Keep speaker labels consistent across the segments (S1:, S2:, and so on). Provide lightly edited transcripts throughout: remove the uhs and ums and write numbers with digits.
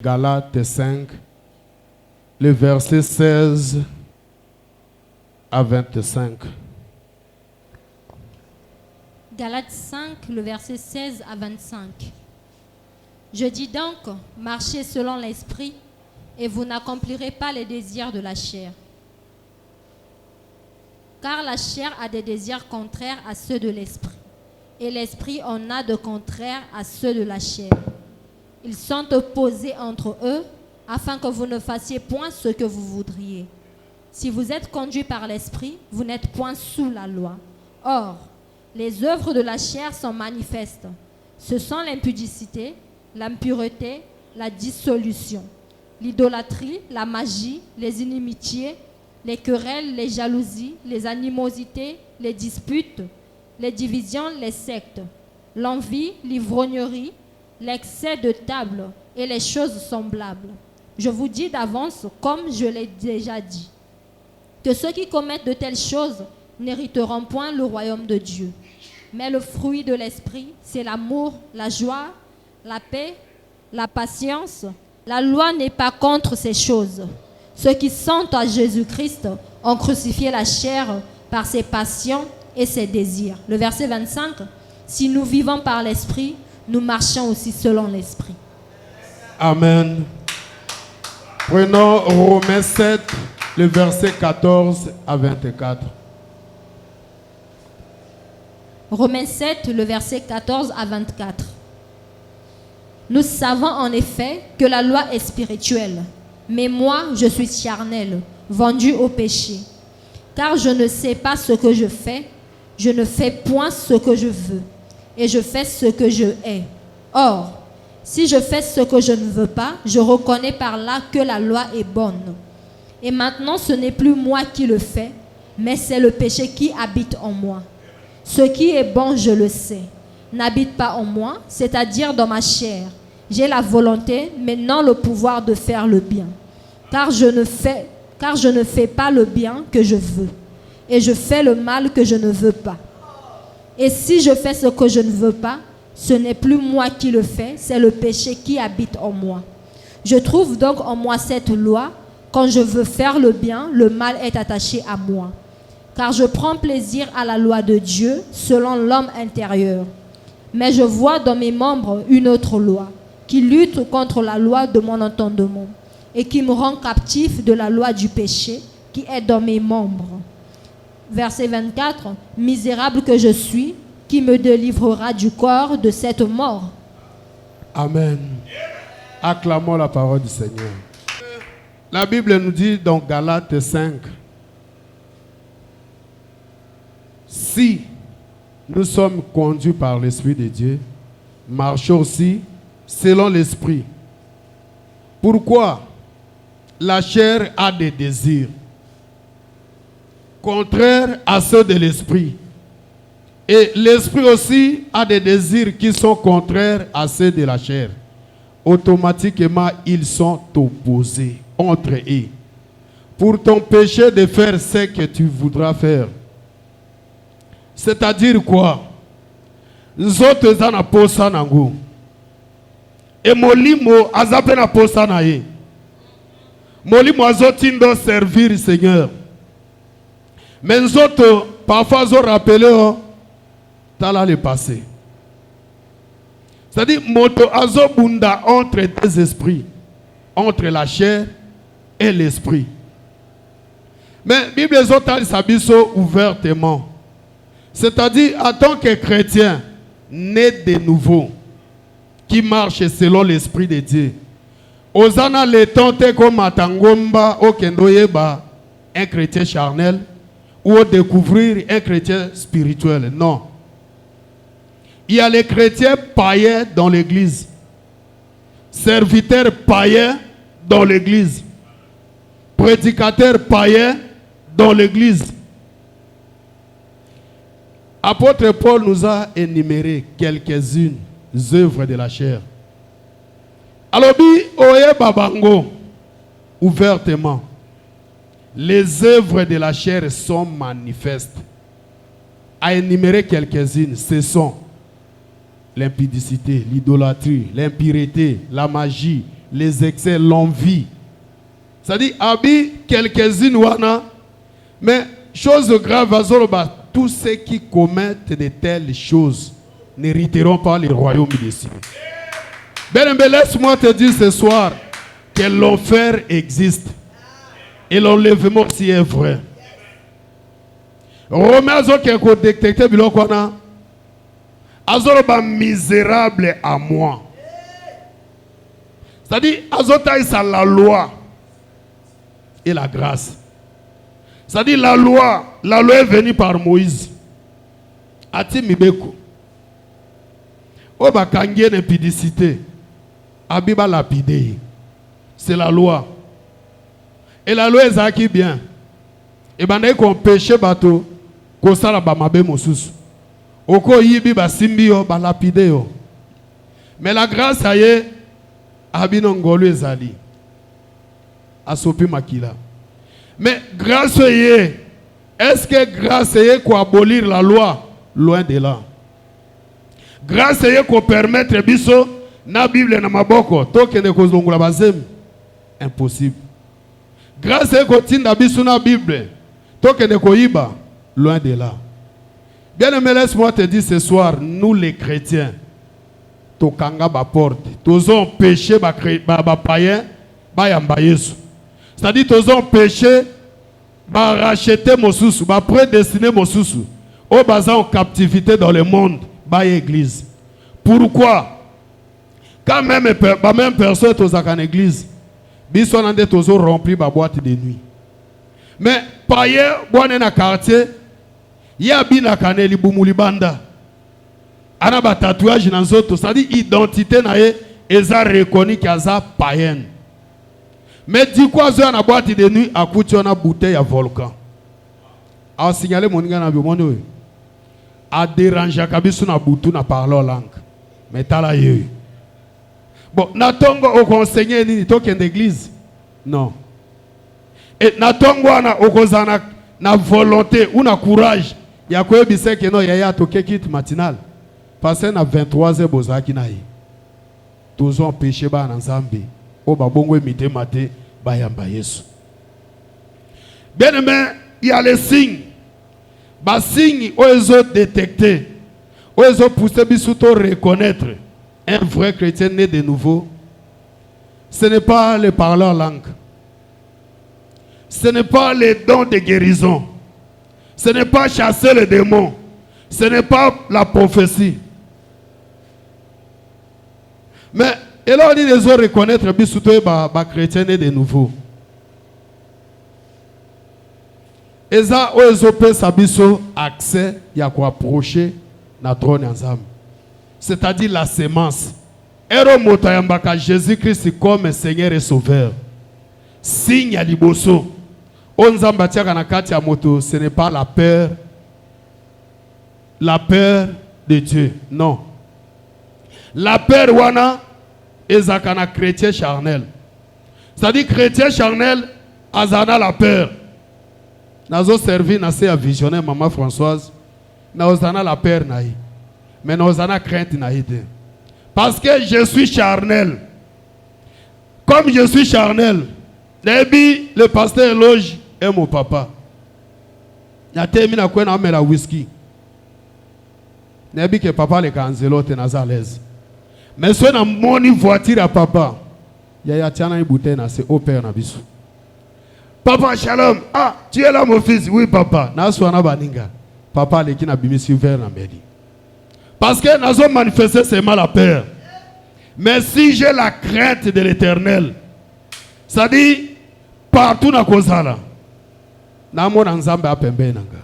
S1: Galates 5, le verset 16 à 25.
S2: Galates 5, le verset 16 à 25. Je dis donc, marchez selon l'esprit, et vous n'accomplirez pas les désirs de la chair. Car la chair a des désirs contraires à ceux de l'esprit, et l'esprit en a de contraires à ceux de la chair. Ils sont opposés entre eux, afin que vous ne fassiez point ce que vous voudriez. Si vous êtes conduits par l'esprit, vous n'êtes point sous la loi. Or, les œuvres de la chair sont manifestes. Ce sont l'impudicité, l'impureté, la dissolution, l'idolâtrie, la magie, les inimitiés, les querelles, les jalousies, les animosités, les disputes, les divisions, les sectes, l'envie, l'ivrognerie, l'excès de table et les choses semblables. Je vous dis d'avance, comme je l'ai déjà dit, que ceux qui commettent de telles choses n'hériteront point le royaume de Dieu. Mais le fruit de l'esprit, c'est l'amour, la joie, la paix, la patience. La loi n'est pas contre ces choses. Ceux qui sont à Jésus-Christ ont crucifié la chair par ses passions et ses désirs. Le verset 25, si nous vivons par l'esprit, nous marchons aussi selon l'esprit.
S1: Amen. Prenons Romains 7, le verset 14 à 24.
S2: Romains 7, le verset 14 à 24. Nous savons en effet que la loi est spirituelle, mais moi, je suis charnel, vendu au péché. Car je ne sais pas ce que je fais, je ne fais point ce que je veux, et je fais ce que je hais. Or, si je fais ce que je ne veux pas, je reconnais par là que la loi est bonne. Et maintenant, ce n'est plus moi qui le fais, mais c'est le péché qui habite en moi. Ce qui est bon, je le sais, n'habite pas en moi, c'est-à-dire dans ma chair. J'ai la volonté, mais non le pouvoir de faire le bien. Car je ne fais pas le bien que je veux, et je fais le mal que je ne veux pas. Et si je fais ce que je ne veux pas, ce n'est plus moi qui le fais, c'est le péché qui habite en moi. Je trouve donc en moi cette loi, quand je veux faire le bien, le mal est attaché à moi. Car je prends plaisir à la loi de Dieu selon l'homme intérieur. Mais je vois dans mes membres une autre loi, qui lutte contre la loi de mon entendement, et qui me rend captif de la loi du péché qui est dans mes membres. Verset 24, misérable que je suis, qui me délivrera du corps de cette mort.
S1: Amen. Acclamons la parole du Seigneur. La Bible nous dit dans Galates 5, si nous sommes conduits par l'Esprit de Dieu, marchons aussi selon l'Esprit. Pourquoi? La chair a des désirs contraires à ceux de l'Esprit. Et l'Esprit aussi a des désirs qui sont contraires à ceux de la chair. Automatiquement, ils sont opposés entre eux. Pour t'empêcher de faire ce que tu voudras faire. C'est-à-dire quoi? Nzoto zana posa nangu. Et molimo azape na posa na ye. Molimo azotindo servir Seigneur. Mais nzoto parfois zo rappeler tala le passé. C'est-à-dire moto azobunda entre deux esprits, entre la chair et l'esprit. Mais Bible zotal sabiso ouvertement. C'est-à-dire, en tant que chrétien, né de nouveau, qui marche selon l'Esprit de Dieu, Osana le tente comme Atangomba, au Kendoyeba, un chrétien charnel, ou au découvrir un chrétien spirituel. Non. Il y a les chrétiens païens dans l'église, serviteurs païens dans l'église, prédicateurs païens dans l'église. Apôtre Paul nous a énuméré quelques-unes œuvres de la chair. Alors, oye babango, ouvertement, les œuvres de la chair sont manifestes. À énumérer quelques-unes, ce sont l'impudicité, l'idolâtrie, l'impureté, la magie, les excès, l'envie. C'est-à-dire, abi quelques-unes wana, mais chose grave, azoroba, tous ceux qui commettent de telles choses n'hériteront pas le royaume des cieux. Ben, laisse-moi te dire ce soir que l'enfer existe et l'enlèvement aussi est vrai. Romain azo qui est détecté bilokwana azoroba misérable à moi. C'est-à-dire azotaïsa la loi et la grâce. C'est-à-dire la loi est venue par Moïse. Ati mibeko. Oba kangie n'impudicité. Abiba lapide. C'est la loi. Et la loi est acquis bien. Et ben qu'on péché bateau. Ko sala ba mabe mosusu. Oko yibi ba simbi yo ba lapide yo. Mais la grâce aye abino ngolo ezali. Asopi makila. Mais grâce yé, est-ce que grâce yé ko abolir la loi? Loin de là. Grâce yé ko permettre biso na Bible na maboko tokende ko zongula bazem. Impossible. Grâce yé ko tinda biso na Bible tokende ko yiba. Loin de là. Bien aimé, laisse-moi te dire ce soir, nous les chrétiens, tokanga ba porte, tozon péché ba païen, ba yamba Yesu. C'est-à-dire tozon péché, ba racheter mosusu, ba prédestiner mosusu, au basa en captivité dans le monde, ba église. Pourquoi? Quand même personne tozaka en église, biso nande tozo rempli ba boîte de nuit. Mais païen, boine na quartier, ya bina kaneli bumulibanda. Ana ba tatouage na nzoto, c'est-à-dire identité na ye eza reconnu kaza païenne. Mais dis quoi zo na boîte de nuit akuti na bouteille à volcan. A signaler moninga na biomono. A déranger kabisu na butu na parler langue. Mais tala ye. Bon, na tongo au conseiller ni toke d'église. Non. Et na tongo na okozana na volonté ou na courage. Ya ko ebise ke no yaya toke kit matinal. Passé na 23h bozaki na ye. Tozo péché ba na Nzambe. O ba bongo emite mate ba yamba Yesu. Bien aimé, il y a les signes. Ba signes ozo détecter. Ozo pousser bisuto reconnaître un vrai chrétien né de nouveau. Ce n'est pas le parler langue. Ce n'est pas les dons de guérison. Ce n'est pas chasser les démons. Ce n'est pas la prophétie. Mais, et là on dit les autres reconnaître bisuto ba chrétien né de nouveau. Et ça, ozo pe sabiso accès ya ko approcher na trône ensemble. C'est-à-dire la sémence. Ero motayambaka Jésus-Christ comme Seigneur et Sauveur. Signe à liboso. Onzamba tiaka na kati ya moto, ce n'est pas la peur de Dieu. Non. La peur wana ezakana chrétien charnel. C'est-à-dire chrétien charnel azana la peur. Nazo servi na se a visionnaire maman Françoise. Naozana la peur naï. Mais naozana crainte naï. Parce que je suis charnel. Comme je suis charnel, le pasteur éloge et mon papa. Il a terminé à quoi on met la whisky. Nebi que papa le canzelo te naza à l'aise. Mais si on a mon voiture à papa, il y a une bouteille na c'est au père na bisu. Papa shalom. Ah, tu es là mon fils? Oui papa. Na soana baninga. Papa le qui na bimi silver na meli. Parce que nous avons manifesté seulement la peur. Mais si j'ai la crainte de l'Éternel, ça dit partout na kozala. Na mo nzambe apembe nanga.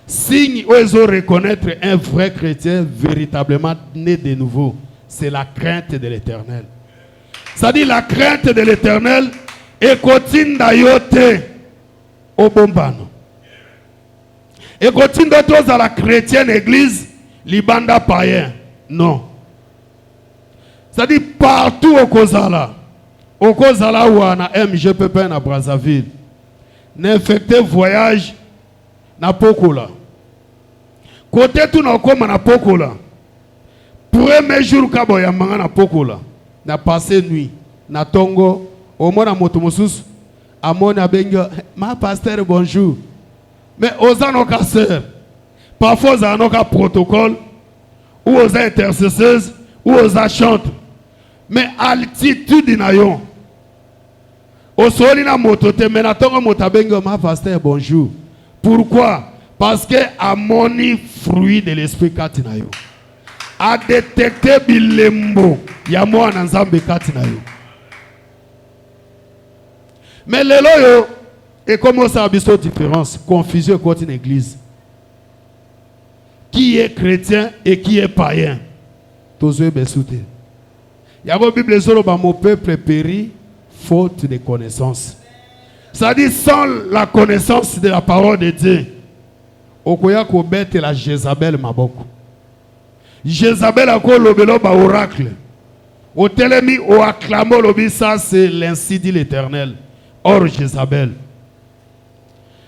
S1: Signe où ils ont reconnaître un vrai chrétien véritablement né de nouveau, c'est la crainte de l'Éternel. Ça dit la crainte de l'Éternel et continue d'ayote au bombano. Et continue d'autres à la chrétienne église, libanda païen. Non. Ça dit partout au Kozala ou à MGPP na Brazzaville. N'infecté voyage na Pokola. Côté tout na koma na Pokola. Premier jour kabo ya manga na Pokola. na passé nuit na tongo au moins na moto mosusu amona bengo ma pasteur bonjour mais aux anoka sœur parfois aux anoka protocole ou aux intercesseuses ou aux chantes mais altitude na yo au soli na moto te mais na tongo moto bengo ma pasteur bonjour pourquoi parce que amoni fruit de l'esprit kati na yo a détecté bilembo ya mwana nzambe kati na yo mais lelo yo et comment ça a biso différence confusion côté l'église qui est chrétien et qui est païen tozo besouté ya go bible zolo ba mon peuple périt faute de connaissance ça dit sans la connaissance de la parole de Dieu okoya ko bete la Jézabel maboko Jézabel a ko lobelo ba oracle au telemi au acclamo lobi ça c'est l'ainsi dit l'Éternel or Jézabel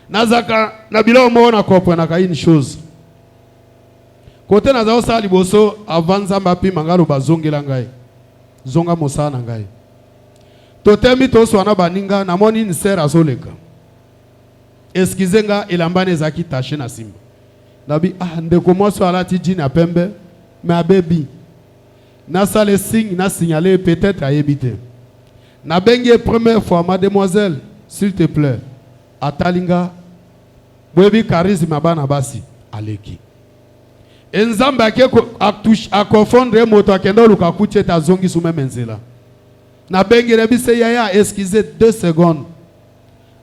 S1: nazaka nabilo mo na comprendre ka une chose côté nazao sa liboso avant nzamba pi mangalo bazongela ngai zonga mosana ngai totemi to swana baninga namoni une sœur azoleka excusez nga elambane zaki taché na simba nabi ndeko moso alati jina pembe mais baby na ça le signe na signaler peut-être à éviter na bengue première fois mademoiselle s'il te plaît atalinga webi charisme bana basi aleki enzamba ke a confondre moto akendo luka kuche ta zongi sou même nzela na bengue rebi se yaya excusez 2 secondes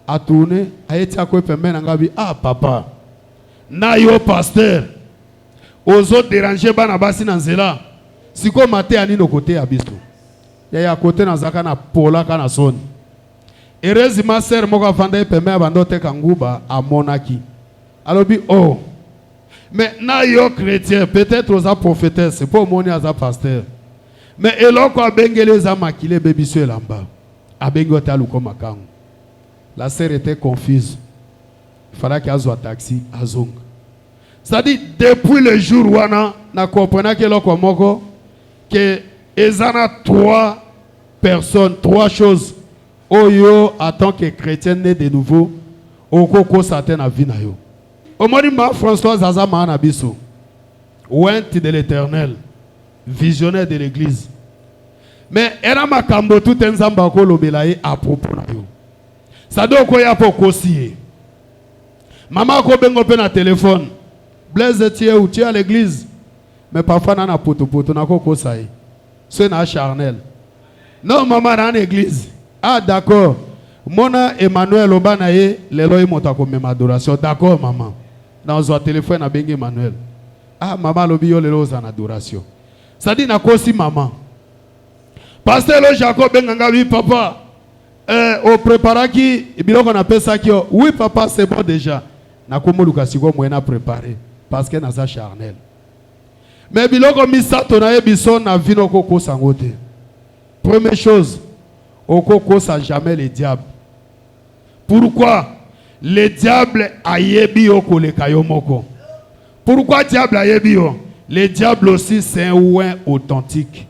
S1: a tourner a eti akwe pembe na ngabi papa na yo pasteur ozo déranger bana basi na nzela siko mate ani no côté ya biso ya côté na zaka na pola kana soni erezi ma sœur moko vanda pembe bandote kanguba a monaki alobi mais na yo chrétien peut-être aux prophétesse c'est pour moni as pasteur mais eloko abengele za makile bebiso elamba abengote aluko makangu la sœur était confuse il fallait qu'elle soit taxi azong c'est-à-dire depuis le jour où on a compris que l'on moko que ezana 3 personnes 3 choses oyo en tant que chrétien né de nouveau okoko satan na vie na yo Omonima François Azama na biso ouente de l'Éternel visionnaire de l'église mais era makambo tout enzamba ko lobelaye à propos na yo ça doit ko ya pokosi maman ko bengo pe na téléphone Blaise tie ou tie à l'église mais parfois na poto na ko sai c'est na charnel non maman na l'église d'accord mona Emmanuel obanaye lelo imota ko même adoration d'accord maman dans un téléphone na bengi Emmanuel maman lobi yo lelo za na adoration ça dit na kosi maman pasteur le Jacob benganga oui papa au préparaki biloko na pesa ki oui papa c'est bon déjà na komoluka siko moyena préparer parce que na za charnel mais biloko misato na ebiso na vino koko sangote première chose okoko sa jamais le diable pourquoi le diable a yebi oko le kayomoko pourquoi diable a yebi yo le diable aussi c'est un ouin authentique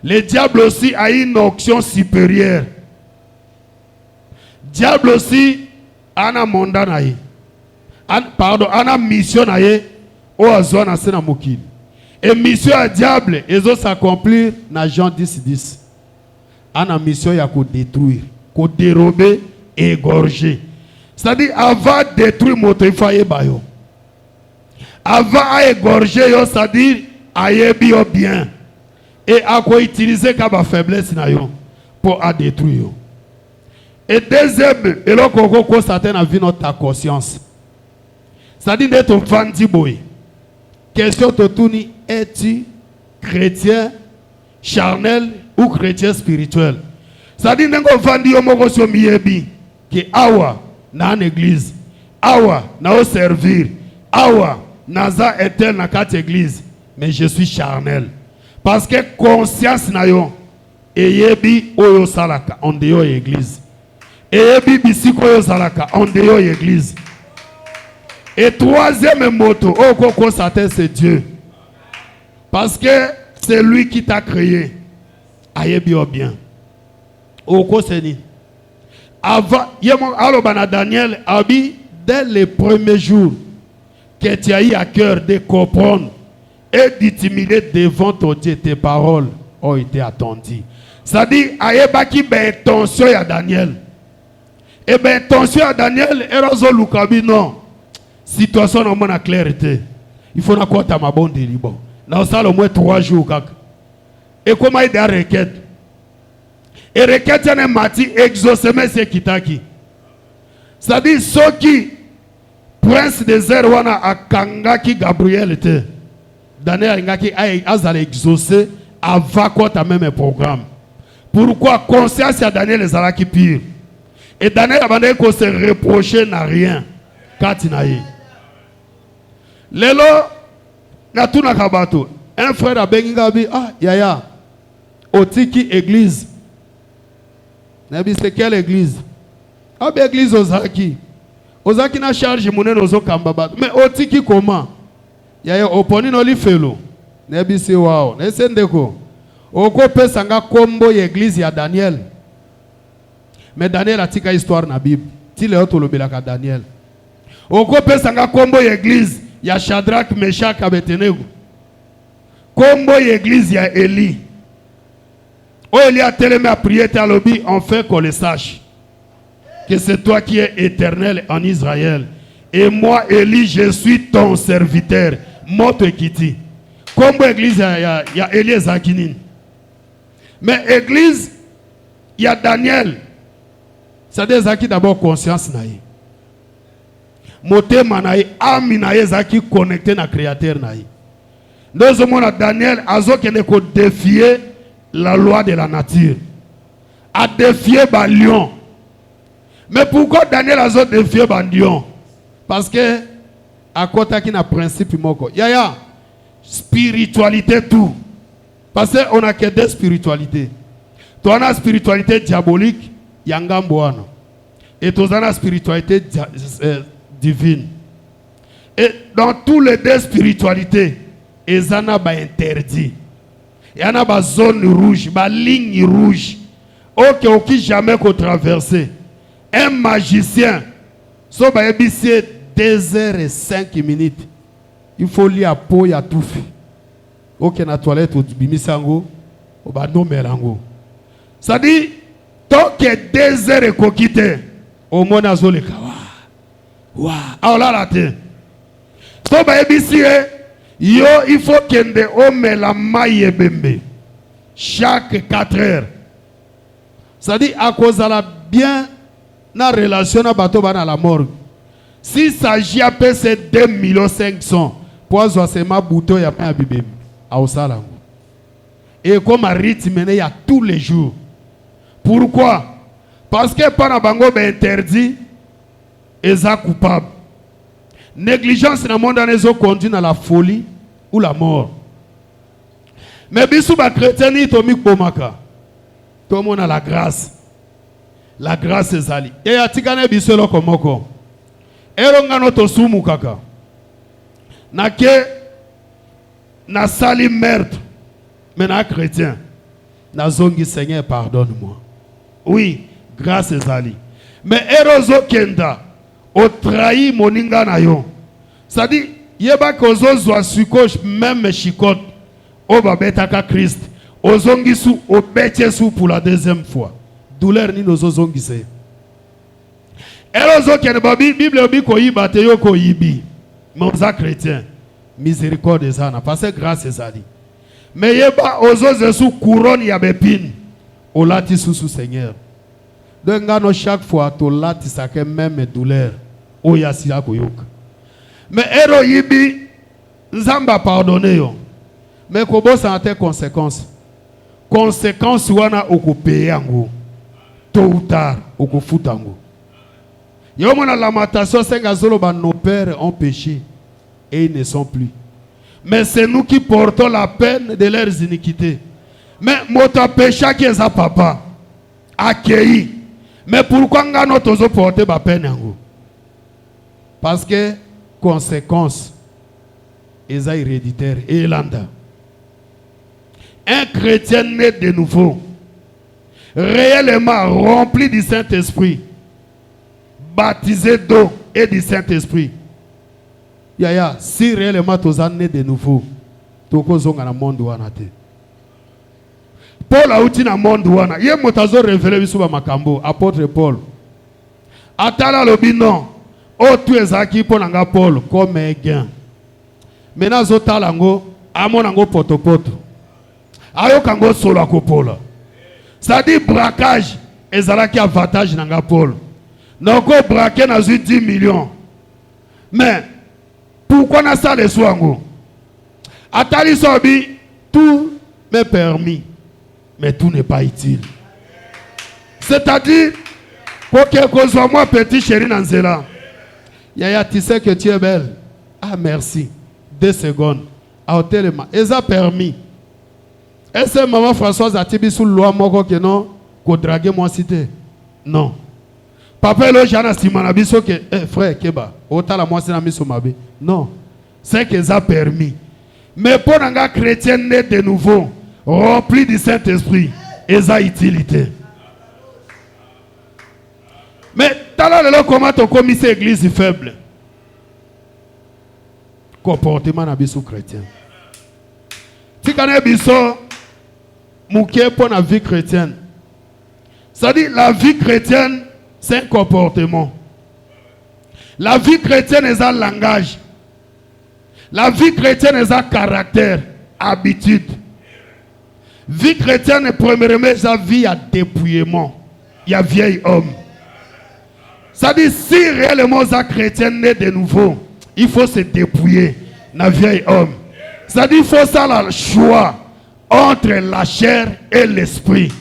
S1: le diable aussi a une onction supérieure diable aussi ana monda na ye pardon ana mission na ye o azona sena mokili et mission à diable ezo s'accomplir na Jean 10:10 ana mission ya ko détruire ko dérober et égorger c'est-à-dire avant détruire moto ifaye bayo avant à égorger yo c'est-à-dire ayebi yo bien et à quoi utiliser comme faiblesse na yo pour à détruire yo. Et deuxième et là qu'on constate na vie notre conscience c'est-à-dire d'être vandi boy question te tourni es-tu chrétien charnel ou chrétien spirituel c'est-à-dire ngo vandi yo moko so miyebi que awa na une église awa na au servir awa naza éternel na quatre église mais je suis charnel parce que conscience na yo eyebi oyo salaka on de yo église eyebi bisiko oyo salaka on de yo église et troisième moto oko constate c'est Dieu parce que c'est lui qui t'a créé aye bien. Oko seni. Avant, Daniel abi dès les premiers jours que tu as eu à cœur de comprendre et d'intimider devant ton Dieu, tes paroles ont été attendues. C'est-à-dire, aye baki ben intention à Daniel. Et ben intention à Daniel, erozo lukabi non. Situation non mon clarté. Il faut na quoi ta ma bonne délibon. Dans ça au moins 3 jours kaka. Et comment il a requête? Et requête n'est mati exaucement c'est kitaki. C'est-à-dire ceux qui prince des airs wana akangaki Gabriel était. Daniel ngaki azale exaucer avant quoi ta même programme. Pourquoi conscience à Daniel les alaki pire. Et Daniel a demandé qu'on se reprocher n'a rien. Katinaï. Lelo natuna kabato. Un frère a bengabi yaya. Otiki église. Nabi c'est quelle église? Église Ozaki. Ozaki na charge monene ozo kambaba. Mais otiki comment? Yaya oponi no li felo. Nabi c'est wow. Nesendeko. Oko pesanga kombo église ya Daniel. Mais Daniel a tika histoire na Bible. Ti le auto lobelaka Daniel. Oko pesanga kombo église ya Shadrach, Meshach, Abednego. Kombo église ya Eli. Oh, Eli a tellement à prier ta lobby, en fait qu'on le sache. Que c'est toi qui es éternel en Israël. Et moi, Eli, je suis ton serviteur. Moto ekiti. Kombo église ya Eli ezakinin. Mais église, il y a Daniel. C'est des gens qui d'abord conscience naïe. Motema naïe, ami naïe zaki connecté na créateur naïe. Nous avons Daniel azo qui ne ko défier la loi de la nature. A défier ba lion. Mais pourquoi Daniel azo défier ba lion? Parce que à côté qui na principe moko. Yaya spiritualité tout. Parce qu'on a que deux spiritualités. Tu as la spiritualité diabolique, yangamboano. Et tu as la spiritualité divine. Et dans tous les deux spiritualités, il y a interdit. Il y a une zone rouge, une ligne rouge. Ok, jamais qu'on traverser. Un magicien, so ba ebisi 2h05. Il faut lire à peau, il y a tout fait. Ok, na toilette, bimisango, au bano melango. Ça dit, tant que 2 heures et kokite, au moins à zoleka. Waouh, ah là là, t'es. So ba ebisi, yo, il faut qu'il y ait un la maille bembe. Chaque 4 heures. Ça dit, à cause de la bien, na relation à bateau dans la morgue. S'il s'agit à PC 2,5 millions, pour se ma bouton, il y a pas un bébé. Et comme un rythme, il y a tous les jours. Pourquoi? Parce que par un bango interdit, ils sont coupables. Négligence dans le monde ils ont conduit à la folie ou la mort. Mais bisou ba chrétien ni tomi pomaka. Tout le monde a la grâce. La grâce est ali. Et ya tikane biselo komoko. Eronga no to sumu kaka. Nake na sali meurtre. Mais na chrétien. Na zongi Seigneur pardonne-moi. Oui, grâce est ali. Mais erozo kenda o trahi moninga na yo. Ça dit yeba kozo zwa suko même chikote o babetaka Christ. Ozongi sou obeche sou pour la deuxième fois. Douleur ni nos ozongi se. Erozo kenda babi Bible obi ko yiba te yo ko yibi. Mais aux chrétiens miséricorde zana parce que grâce ezali. Mais yeba ozo sous couronne ya bepine. O lati sous Seigneur. Donc ngano chaque fois to lati sa ke même douleur. O yasi akoyoka. Mais ero yibi nzamba pardonner yo. Mais kobo ça a des conséquences. Conséquences wana okopeye yango. Tôt ou tard okofuta yango. Yo mona lamentation senga zolo ba nos pères ont péché et ils ne sont plus. Mais c'est nous qui portons la peine de leurs iniquités. Mais moto péché qui est à papa accueilli. Mais pourquoi ngano tozo porter ba peine yango? Parce que conséquences est héréditaire et landa. Un chrétien né de nouveau réellement rempli du Saint-Esprit, baptisé d'eau et du Saint-Esprit. Yaya, si réellement tu es né de nouveau, tu es dans le monde où Paul a outi na monde wana. Ye motazo révélé biso ba makambo. Apôtre Paul. Atala lobi non. O tu ezaki po nanga Paul comme un gain. Mena zo talango amona ngo potopoto. Ayo kango solo akopola. Ça dit braquage ezalaki avantage nanga Paul. Noko braquer na 10 millions. Mais pourquoi na ça les soango? Atali sobi tout m'est permis. Mais tout n'est pas utile. C'est-à-dire, pour que soit moi petit chéri Nanzela. Yaya, tu sais que tu es belle. Ah, merci. 2 secondes. À hôtel, et ça permis. Est-ce que maman Françoise a tibi sous loi moko que non, qu'on drague moi cité? Non. Papa lo jana simana biso que frère Keba, autant la moi c'est na miso mabe. Non. C'est que ça permis. Mais pour un gars chrétien né de nouveau, rempli du Saint-Esprit et sa utilité. Mais t'as là comment ton commissaire église faible. Comportement na biso chrétien. Si connais biso mouké pour la vie chrétienne. Ça dit la vie chrétienne c'est un comportement. La vie chrétienne est un langage. La vie chrétienne est un caractère, habitude. Vie chrétienne, premièrement, sa vie à dépouillement. Il y a vieil homme. Ça dit, si réellement sa chrétienne est de nouveau, il faut se dépouiller, la vieil homme. Ça dit, il faut ça le choix entre la chair et l'esprit.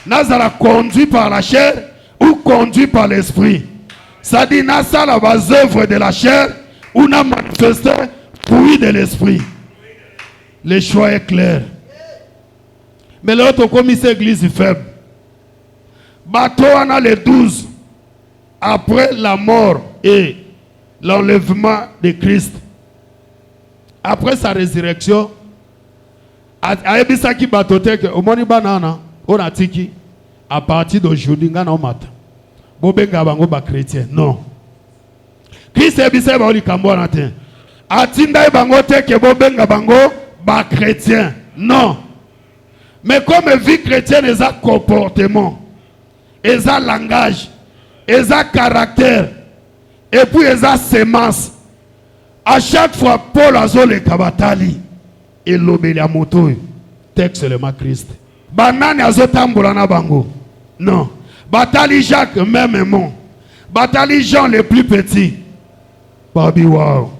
S1: Nazala conduit par la chair ou conduit par l'esprit. Ça dit, Nazala les œuvres de la chair ou n'a manifesté fruit de l'esprit. Le choix est clair. Mais l'autre commissaire église faible. Bateau en a les 12 après la mort et l'enlèvement de Christ. Après sa résurrection, Aebisaki Batotek, au moni banana, on a tiki, à partir d'aujourd'hui, on a matin. Bobenga bango ba chrétien. Non. Christ Ebisa ba oli kambo na te. Atinda bango te ke bobenga bango ba chrétien. Non. Mais comme vie chrétienne, ils ont comportement, ils ont langage, ils ont caractère, et puis ils ont sémence. À chaque fois, Paul a zo le kabatali, et l'obéli à moto, texte le Christ. Banane a zo tambola na bango. Non. Batali Jacques, même aimant. Batali Jean, les plus petits. Babi wow.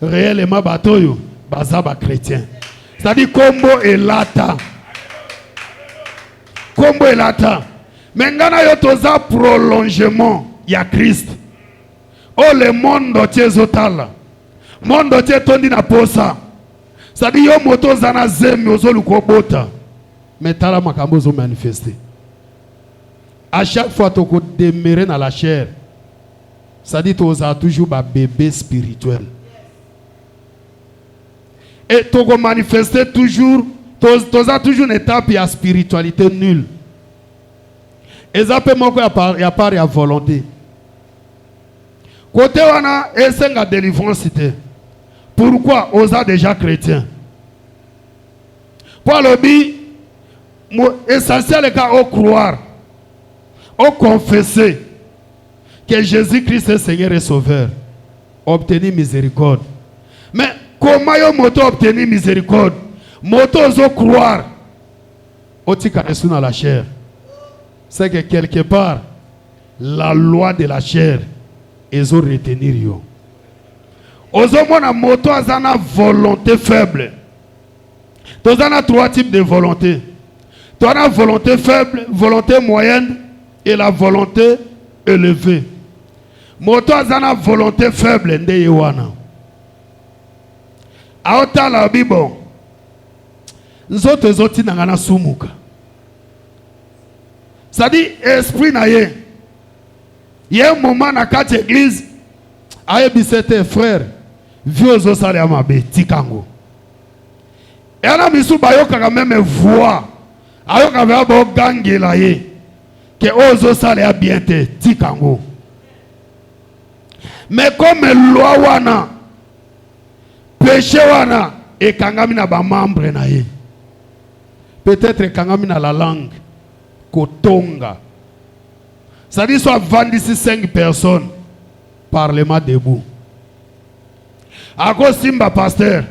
S1: Réellement, batoyo, bazaba chrétien. C'est-à-dire, combo et lata. Combo et lata. Mais ngana yo toza prolongement ya Christ. Oh le monde tiezotala. Monde tie tondi na posa. C'est-à-dire yo moto zana zemi ozolu kobota. Mais tala makambo zo manifester. À chaque fois que tu demeures dans la chair, ça dit que tu as toujours un bébé spirituel. Et tu as manifesté toujours, tu as toujours une étape de spiritualité nulle. Et ça peut manquer à part à volonté. Côté on a essayé de délivrance. Pourquoi on a déjà chrétien? Pour le but, essentiel est qu'à croire. On confesser que Jésus-Christ est Seigneur et Sauveur, obtenir miséricorde. Mais comment yo moto obtenir miséricorde? Moto zo croire au tikaresu dans la chair. C'est que quelque part la loi de la chair ils ont retenir yo. Ozo mona moto azana volonté faible. Tu as 3 types de volonté. Tu as volonté faible, volonté moyenne et la volonté élevée. Moto azana volonté faible nde yewana. Aota la bibo. Nzoto zoti nangana sumuka. Ça dit esprit na ye. Il y a un moment na kati église ayebisete frère vieux zo sale amabe tikango. Et ana misu bayoka même voix Alors qu'il va bo gangela ye que ozo sale a bien te tikango. Mais comme loi wana péché wana et kangami na ba membre na ye. Peut-être kangami na la langue kotonga. Ça dit soit 25 personnes parlement debout. Ako simba pasteur.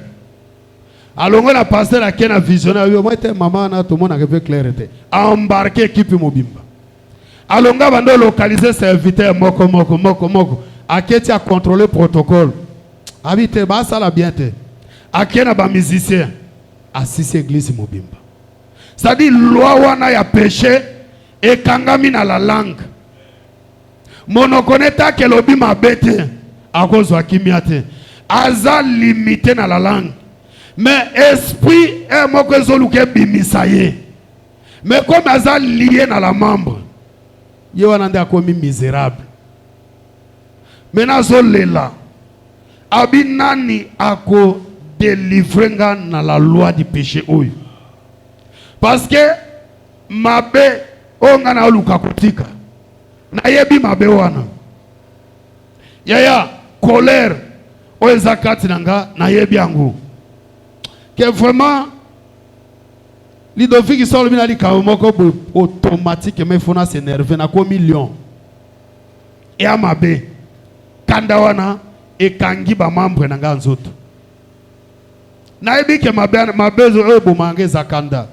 S1: Alongo la pasteur a kena visionnaire yo moi te maman na tout monde a fait clarté. Embarquer équipe mobimba. Alonga bando localiser serviteur moko. Aketi a contrôler protocole. Habite ba sala bien te. Akena ba musicien. Assisi église mobimba. Ça dit loi wana ya péché et kangami na la langue. Monokoneta ke lobi mabete akozwa kimiate. Aza limité na la langue. Mais esprit est moko ezoluke bimisaye. Mais comme aza lié na la membre, ye wana nde akomi misérable. Maintenant zolela abinani ako délivrer na la loi du péché oyo. Parce que mabe onga na oluka kutika. Na yebi mabe wana. Yaya colère oeza kati nanga na yebi yango. Que vraiment Lidoviki solo mina li kaomoko automatique mais fona s'énerver na ko million. Et amabe kanda wana e kangi ba membre nanga nzoto. Na yebi ke mabe zo ebo mange zakanda.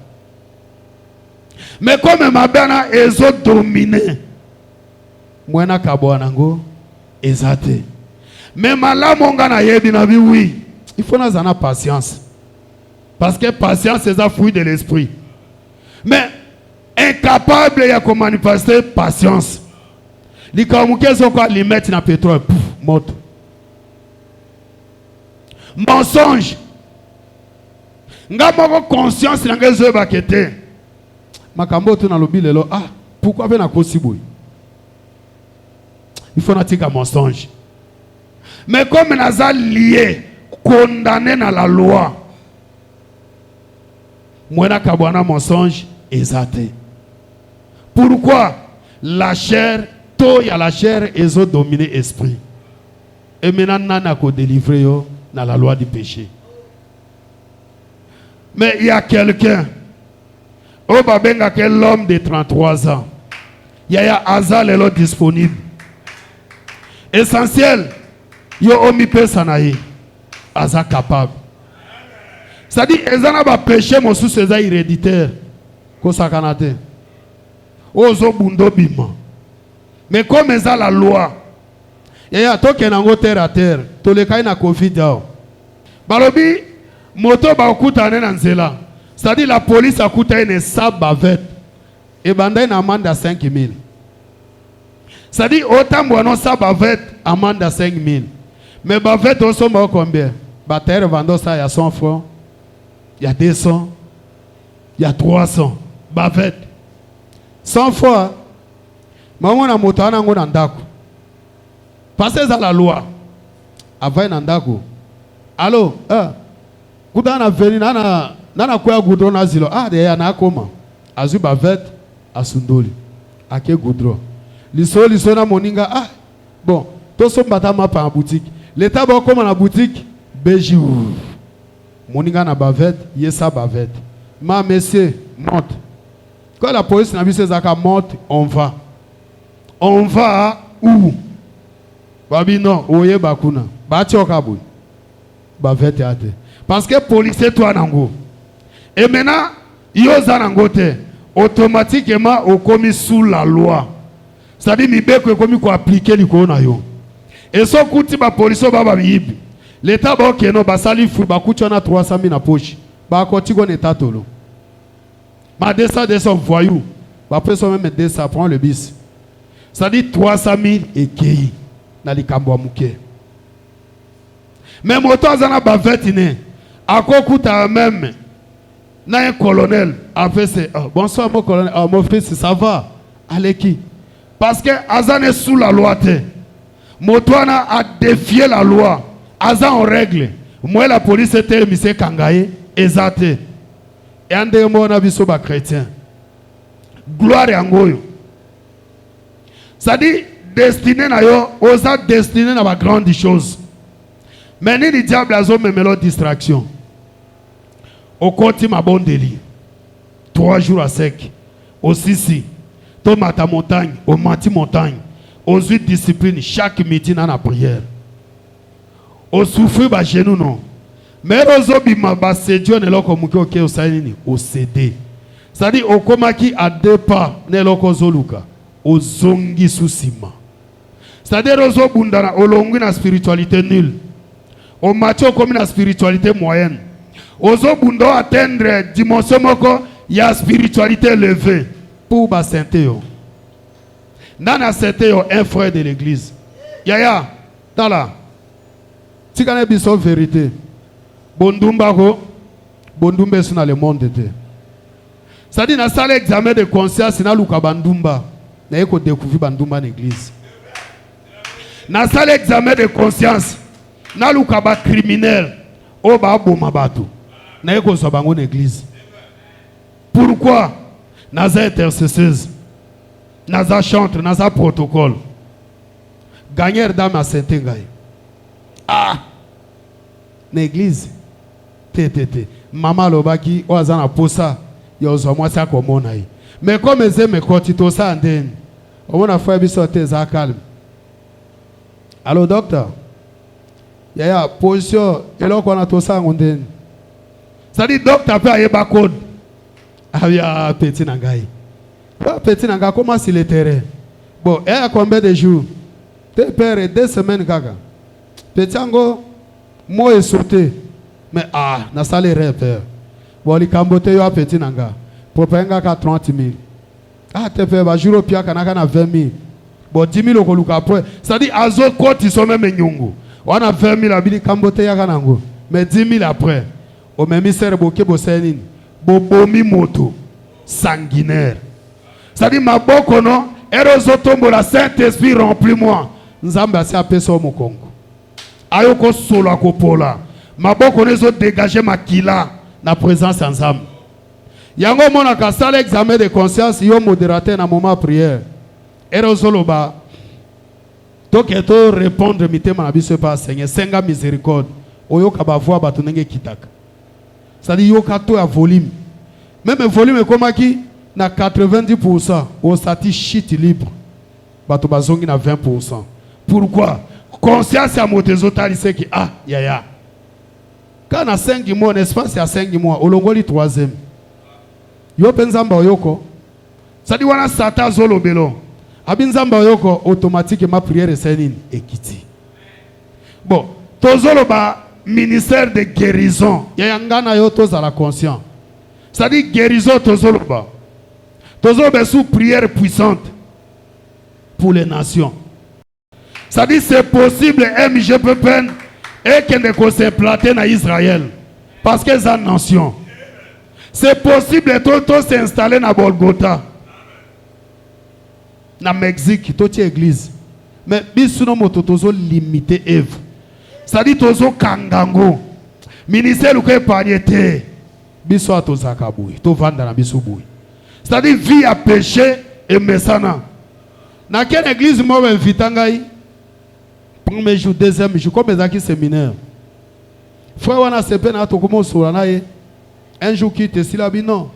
S1: Mais comme mabana ezo dominer mwena kabwana ngo ezate. Mais malamu ngana yebi na bi oui. Il faut na zana patience. Parce que patience c'est un fruit de l'esprit. Mais incapable ya ko manifester patience. Likamukezo kwa li mettre na pétrole moto. Mensonge. Ngamo conscience na ngezo bakete. Makambo tu na lobi lelo pourquoi ben na kosiboy. Il faut natika mensonge. Mais comme naza lié condamné dans la loi. Mwena kabwana mensonge exaté. Pourquoi la chair, to ya la chair ezo dominer esprit. Et maintenant nana ko délivrer yo dans la loi du péché. Mais il y a quelqu'un au babenga que l'homme de 33 ans. Il y a Azal et l'autre disponible. Essentiel, yo omi pesanaï. Aza capable. C'est-à-dire, ils ont péché, mon sous ces héréditaires. Kosakanate. Ozo bundo bima. Mais comme ils ont la loi, il y a tout qui est terre à terre. Tous les cas, il y a Covid. Balobi, moto ba okutane na nzela. C'est-à-dire, la police a coûté une sabavette. Et banda une amende à 5 000. C'est-à-dire, autant bon sabavette, amende à 5 000. Mais bavette, on s'en va combien? Bataire vendant ça, il y a 100 francs. Il y a 200, il y a 300. Bavette. 100 fois. Maman a moto ana ngo ndako. Passez à la loi. Avant ndako. Allô, kudana veni nana kwa goudron azilo. De ya na koma. Azu bavette asundoli. Ake goudron. Liso na moninga bon, to so mbata mapa en boutique. L'état ba koma na boutique Béjou. Moninga na bavette, yesa bavette. Ma monsieur, monte. Quand la police n'a vu ces accords, monte, on va. On va où? Babi non, oye bakuna. Bati okabou. Bavette ate. Parce que police toi nango. Et maintenant, yoza nangote. Automatiquement, on commis sous la loi. C'est-à-dire, mibeko commis ko appliquer liko na yo. Et so kuti ba police baba bibi. L'État va ok non basali fou bakuchona 300 000 na poche. Ba kotigo n'État tolo. Ma 200 voyous. Ba preso même 200 prend le bis. Ça dit 300 000 et kei na likambo amuke. Mais moto azana bavette ne. Akokuta même na un colonel a fait c'est bonsoir mon colonel, mon fils ça va. Allez qui? Parce que azane sous la loi te. Motoana a défié la loi. Aza en règle. Moi la police était mise kangaye ezate. Et ande mo na biso ba chrétien. gloire yangoyo. Ça dit destiné na yo, osa destiné na ba grande chose. Mais ni le diable a zo memelo distraction. Au côté ma bonne délit. 3 jours à sec. Au Sissi. Tomata montagne. Au Mati montagne. Aux 8 disciplines. Chaque midi dans la prière. Au souffrir ba genou non. Mais aux obima ba sédio ne loko muke oke au saini au CD. Ça dit au komaki à 2 pas ne loko zoluka. Au zongi susima. C'est-à-dire aux obundana au longu na spiritualité nulle. Au macho comme na spiritualité moyenne. Ozo bundo atteindre dimension moko ya spiritualité élevée pour ba sainté yo. Nana sainté yo un frère de l'église. Yaya, tala. Tikane biso vérité. Bondumba ko bondumbe suna le monde de. Ça dit na salle examen de conscience na luka bandumba. Na yeko découvrir bandumba l'église. Na salle examen de conscience na luka ba criminel o ba boma bato. Na yeko so bango l'église. Pourquoi? Naza intercesseuse. Naza chantre, naza protocole. Gagner dame à Saint-Engaï. Ah! L'église. Tétété. Maman lobaki oazana posa yozo mwasa komona yi. Mais comme eze me kotito sa andeni. Omona fois biso te za calme. Allô docteur? Yaya position eloko na to sa ngondeni. Ça dit docteur peut ayeba code. Ah ya petit nangai. Petit nanga comment sur le terrain? Bon, et à combien de jours? Te père 2 semaines kaka. Petit ango moi est sauté. Mais ah, na sale rêve. Bon, li kambote yo petit nanga. Propenga ka 30 000. Ah, te père ba jour pia kanaka na 20 000. Bon, 10 000 okoluka après. Ça dit azo koti so même nyungu. On a 20 000 abili kambote ya kanango. Mais 10 000 après. O même sere boke bosenini. Bobomi moto sanguinaire. Ça dit ma boko non. Erozo tombo la Saint-Esprit remplis-moi. Nzambe asi apeso mo Kongo. Ayoko solo akopola. Maboko nezo dégager makila na présence ensemble. Yango mona ka sala examen de conscience yo modérateur na moment prière. Erozolo ba toketo répondre mitema na biso pa Seigneur senga miséricorde. Oyoka ba voix ba tunenge kitaka. Ça dit yoka to ya volume. Même volume comme qui na 90% au sati shit libre. Bato bazongi na 20%. Pourquoi? Conscience ya motezo talise ki ah ya. Quand on a 5 mois, n'est-ce pas, c'est à 5 mois. Olongoli 3e. Yo penzamba yoko. Ça dit wana sata zolo belo. Abinzamba yoko automatiquement prière senin ekiti. Bon, tozolo ba ministère de guérison. Yangana yo toza la conscient. Ça dit guérison tozolo ba. Tozolo ba sous prière puissante pour les nations. Ça dit c'est possible MGPPN et qu'elle ne s'implanter dans Israël. Parce que c'est une nation. C'est possible de s'installer dans Golgotha. Dans le Mexique, toute l'église. Mais bisouno mototozo limité Eve. Ça dit tozo kangango. Ministère ou que paniete. Biso a toza kaboui. To vanda na biso boui. Ça dit vie à péché et mesana. Dans quelle église moi m'invitangai? Premier jour, 2e jour, comme les séminaire. Frère, on a ce peine à tout comment sur un jour qui te silabi non.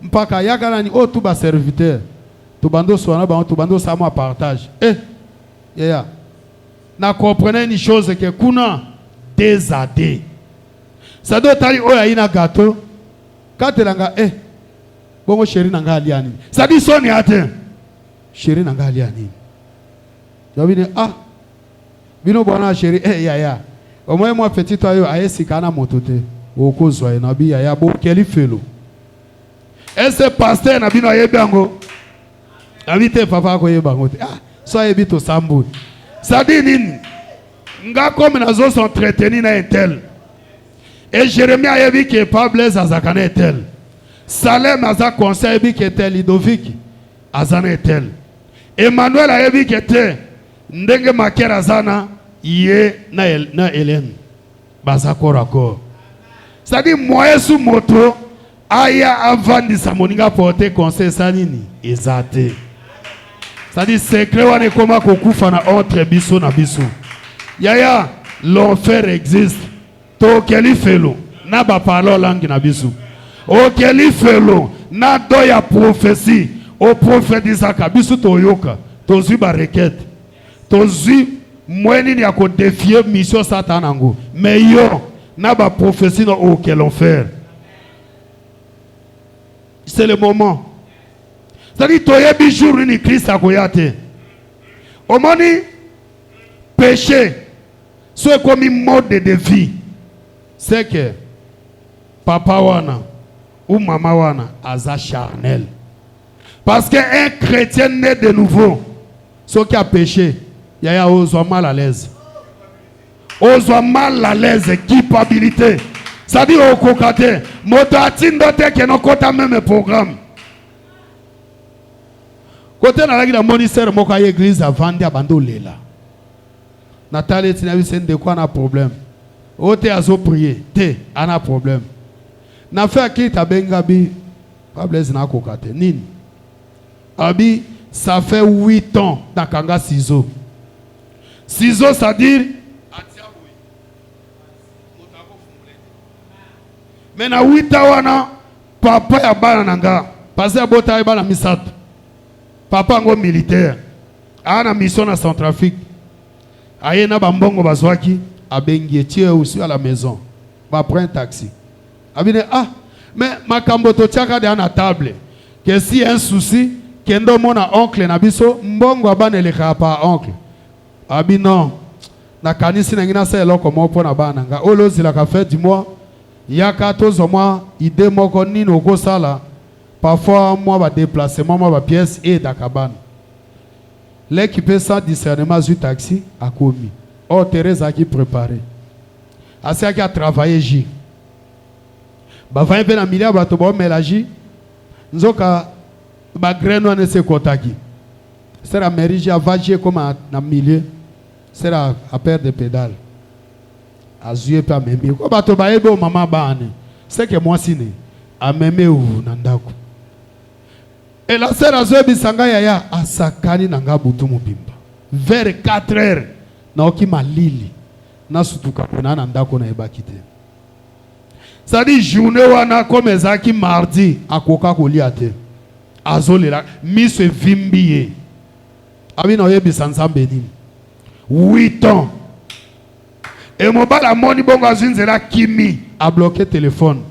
S1: Mpaka yagalani oh tout bas serviteur. Tout bando sur tout bando ça moi partage. Yeah. Na comprenez une chose que kuna des années. Ça doit aller oh y'a un gâteau. Quand tu l'as bon chéri nanga aliani. Ça dit son y atteint. Chéri nanga aliani. Tu vas ah. Bino bona chéri ya. Au moins moi petit toi yo ayesi kana motote. Oko zoye na bi ya bo keli felo. Ese pasteur na bino yebango. Habite papa ko yebango. Ah, so yebito sambu. Ça dit nini? Nga comme nazo s'entretenir na intel. Et Jérémie a dit que pas Blaise azakane etel. Salem aza conseil bi que tel Ludovic azana etel. Emmanuel a dit que tel ndenge makera zana yé na Hélène bazakora ko. Ça dit moyen sous moto aya avandi sa moninga porter conseil sanini ezate. C'est-à-dire secret wana koma kokufa na entre biso na biso. Yaya l'enfer existe. To keli felo na ba parole langue na biso. O keli felo na do ya prophétie. O prophétisa ka biso to yoka. To zi ba requête. To zi mweni ni ya ko défier mission Satan nango. Mais yo na ba prophétie no o quel enfer. C'est le moment. C'est-à-dire toyebi jour ni Christ akoyate. Au moni péché c'est comme un mode de vie. C'est que papa wana ou maman wana aza charnel. Parce qu'un chrétien né de nouveau, ce qui a péché, il y a osé mal à l'aise. Osé mal à l'aise, culpabilité. Ça dit au kokate, motatin dote que non kota même programme. Côté na la ministère moka église avant dia bando lela. Nathalie tinabi sen de quoi na problème. Ote azo prier, te ana problème. Na fait qui ta bengabi pas blaise na kokate nini. Abi ça fait 8 ans dans kanga ciseaux. Ciseaux ça dire mais na 8 ans wana papa ya bana nanga parce que bota bana misato. Papa ngo militaire ana mission na Centrafrique ayena bambongo bazwaki abengi etie aussi à la maison ba prend un taxi abine mais makambo to tiaka de na table que si un souci kendo mona oncle na biso mbongo abana le pa oncle abi non na kanisi na ngina sa eloko moko na bana nga olozila ka fait du mois yaka tozo moi idée moko nini okosala. Parfois, moi, va déplacement, moi, va pièce et d'acabane. L'équipe sans discernement du taxi a commis. Oh, Thérèse a qui préparé. Assez qui a travaillé, J. Bah, va y avoir un milliard, bah, tu vas mélanger. Nous avons bah, graine, on se contacter. C'est la mairie, j'ai avagé comme un milieu. C'est la paire de pédales. A joué pas même. Quoi, bah, tu vas y avoir maman, bah, c'est que moi, si né. A même où, nandako. Et la sœur Azoe Bisanga Yaya a sakani nanga butu mubimba. Vers 4 heures, na oki malili. Na sutuka na nandako na ebakite. Ça dit journée wana comme ezaki mardi akoka koliate. Azolela mi se vimbiye. Abi na oye bisanza beni. 8 ans. Et mobala moni bongo azinzela kimi a bloqué téléphone.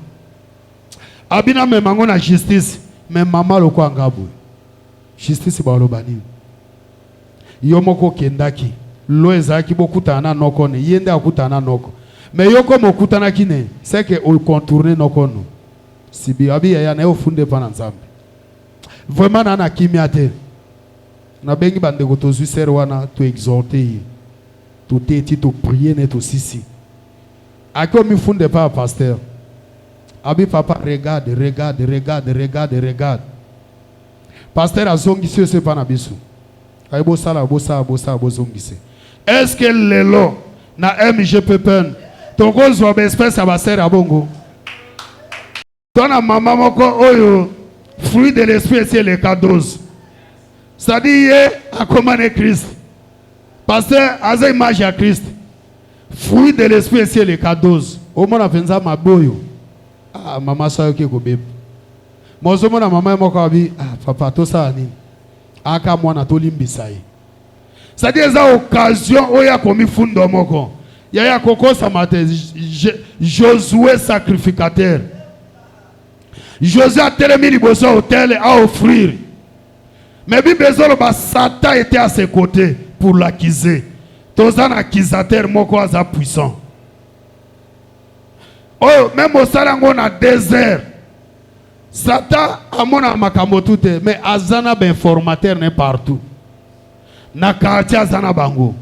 S1: Abina me mango na justice. Mais maman le quoi ngabo. Justice ba lobani. Yomoko kendaki. Lo ezaki bokutana noko ne yende akutana noko. Mais yoko mokutana kine c'est que on contourner noko no. Sibi abi ya na ofunde pa na nzambe. Vraiment na kimiate. Na bengi bande ko to zuser wana to exhorter. To teti to prier ne to sisi. Ako mi funde pa pasteur. Abi papa regarde. Pasteur azongisi se pa na biso. Aibo sala bosa bozongisi. Est-ce que lelo na MGPPN tokozwa ba espèce ba ser abongo? Tona mama moko oyo fruit de l'esprit c'est le cadeau. Ça dit a commandé Christ. Pasteur azay image à Christ. Fruit de l'esprit c'est le cadeau. Au moins avenza maboyo. Ah, maman ça qui est bébé. Moi, je me maman moko abi papa to ça ni. Aka mwana to limbisai. Ça dit ça occasion oya komi fundo moko. Yaya koko samate Josué sacrificateur. Josué a tellement liboso hôtel à offrir. Mais Bible ba Satan était à ses côtés pour l'accuser. Tous un accusateur moko aza puissant. Oh, même au salango na désert. Satan a mon makambo tout mais azana ben formateur n'est partout. Na quartier azana bango.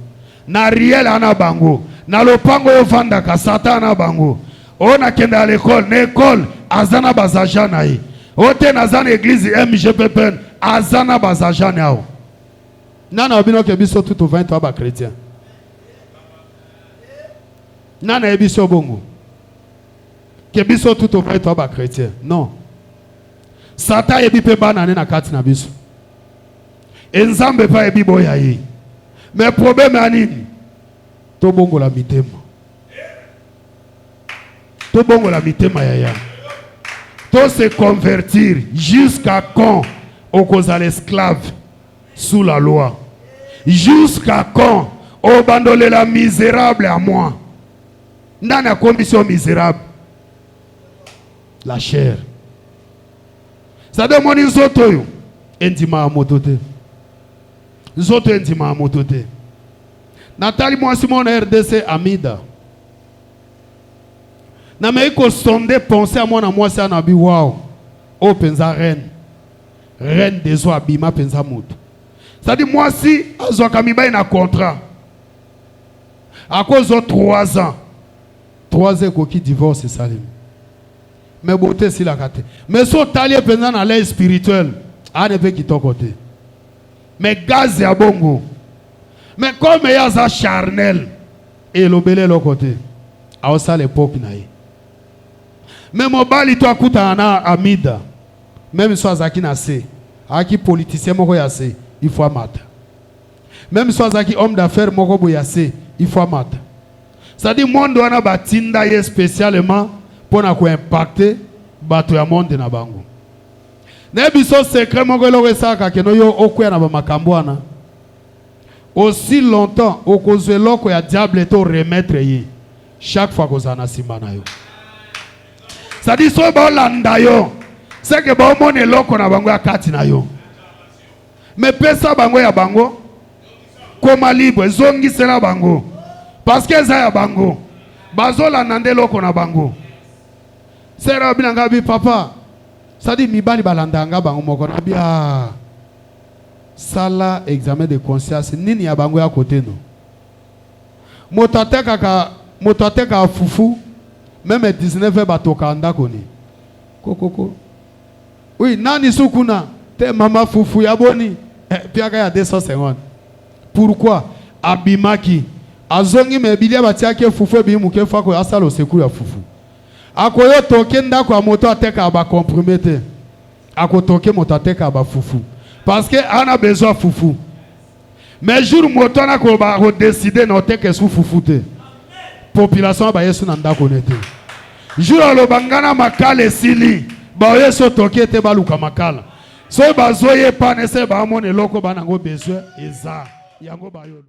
S1: Na riel ana bango. Na lopango yo vanda ka Satan ana bango. On a kenda à l'école, l'école azana bazajana yi. Ote nazana église MGPPN azana bazajana yao. Nana obino ke biso tout au 20 ba chrétien. Nana ebiso bongo. Que biso tout au fait toi chrétien. Non. Satan ebi pe banane na kati na biso. Enzambe pa ebi boya ye. Mais problème anini. To bongo la mitema. To bongo la mitema yaya. To se convertir jusqu'à quand on cause l'esclave sous la loi. Jusqu'à quand on abandonne la misérable à moi. Dans la condition misérable. La chair. Ça demande une autre. Endima à motote. Zoto endima à motote. Nathalie moi Simon RDC Amida. Na me ko sonde penser à moi na moi ça na bi wow. O penza reine. Reine des eaux abima penza moto. Ça dit moi si azoka miba na contrat. À cause de 3 ans. 3 ans qui divorce Salim. Mais beauté si la kate. Mais so talier penza na l'air spirituel. A ne veut qui ton côté. Mais gaz ya bongo. Mais comme il y a ça charnel et l'obélé l'autre côté. À ça l'époque naïe. Mais mon bali toi kuta ana amida. Même soit zaki nase. Aki politicien moko yase, il faut amata. Même soit zaki homme d'affaires moko boyase, il faut amata. Ça dit monde wana batinda ye spécialement pour na ko impacter bato ya monde na bango. Ne biso secret moko lo resaka ke no yo okuya na ba makambo wana. Aussi longtemps au cause loko ya diable to remettre ye. Chaque fois que ça na simba na yo. Ça dit so ba landa yo. C'est que ba omone loko na bango ya kati na yo. Mais pesa bango ya bango koma libre zongi sela bango. Parce que ça ya bango. Bazo la nande loko na bango. Sera binanga bi papa. Ça dit mibali balanda nga bango moko na bia. Sala examen de conscience nini ya bango ya côté no. Mototeka fufu même 19 batoka ndako ni. Kokoko. Oui, nani sukuna te mama fufu ya boni piaka ya 250. Pourquoi? Abimaki azongi mebilia batiake fufu bimuke fa ko asalo seku ya fufu. Akoyo toke ndako ya moto ateka ba comprometer. Akotoke moto ateka ba fufu. Parce que on a besoin de foufou. Mais jour moto na ko ba décider na teke sou foufou te. Population ba yesu na ndako nete. Jour lo bangana makale sili. Ba yesu toke te baluka makala. So ba zoye pa nese ba mone loko ba nango besoin eza. Yango ba yo.